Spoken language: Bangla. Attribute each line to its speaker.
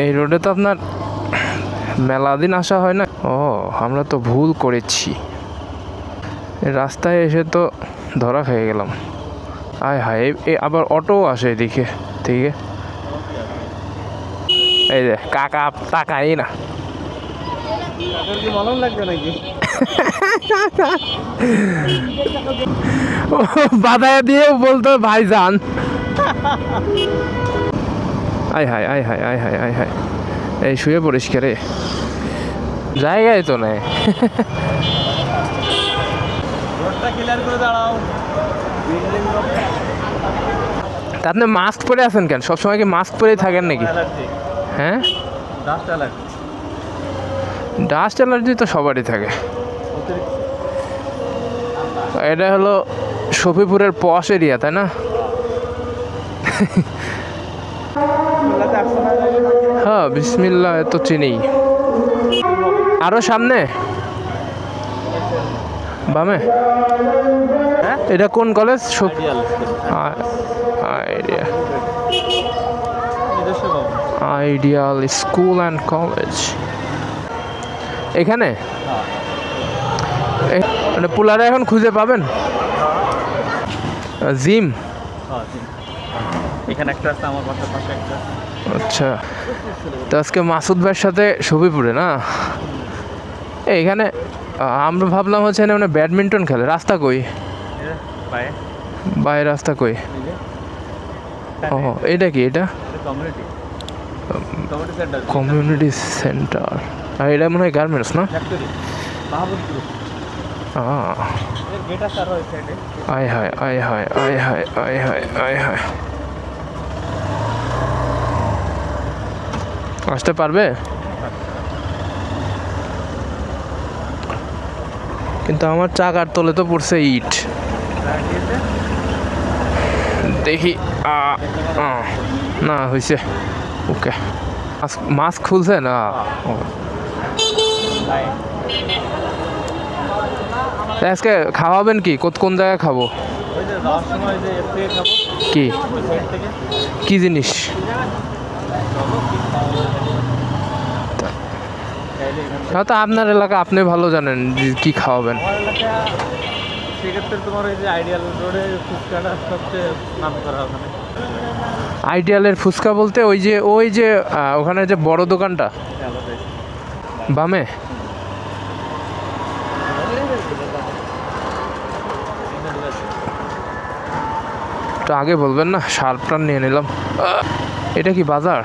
Speaker 1: এই রোডে তো আপনার মেলা দিন আসা হয় না। ও, আমরা তো ভুল করেছি, রাস্তায় এসে তো ধরা খেয়ে গেলাম। আয় হায়, আবার অটো আসে এদিকে থেকে। এই যে কাকা তাকাই না, বাধায় দিয়ে বলতো ভাই যান। আয় হায় আয় হায় আয় হায় আয় হায়, এই শুয়ে পরিষ্কার জায়গায় তো নেই। তা আপনি মাস্ক পরে আছেন কেন? সবসময় কি মাস্ক পরেই থাকেন নাকি? হ্যাঁ, ডাস্ট অ্যালার্জি তো সবারই থাকে। এটা হলো শফিপুরের পশ এরিয়া, তাই না? হ্যাঁ, বিসমিল্লাহ তো চিনি। আরো সামনে বামে। এটা কোন college? Ideal school and college এখানে। পোলারে এখন খুঁজে পাবেন। জিম
Speaker 2: এখানে একটা আছে, আমার বাসার পাশে একটা।
Speaker 1: আচ্ছা, তো আজকে মাসুদ ভাইয়ের সাথে শফিপুরে না? এইখানে আমরা ভাবলাম হচ্ছে মানে ব্যাডমিন্টন খেলে। রাস্তা কই? বাই রাস্তা কই? ও, এটা কি? এটা কমিউনিটি সেন্টার। আর এটা মনে হয় গার্মেন্টস না? আয় হায় আয় হায় আয় হায় আয় হায় আয় হায়, আসতে পারবে? কিন্তু আমার চাকার তলে তো পড়ছে ইট। দেখি না হয়েছে। ওকে, মাস্ক খুলছে না? আজকে খাওয়াবেন কি? কোন জায়গায় খাবো? কি কি জিনিস? তো আপনার এলাকা আপনি ভালো জানেন কি খাওয়াবেন।
Speaker 2: সেক্ষেত্রে তোমার ওই যে আইডিয়াল রোডে ফুচকাটা সবচেয়ে নাম করা। ওখানে
Speaker 1: আইডিয়ালের ফুচকা বলতে ওই যে ওখানে যে বড় দোকানটা বামে। তো আগে বলবেন না, শার্পটা নিয়ে নিলাম। এটা কি বাজার?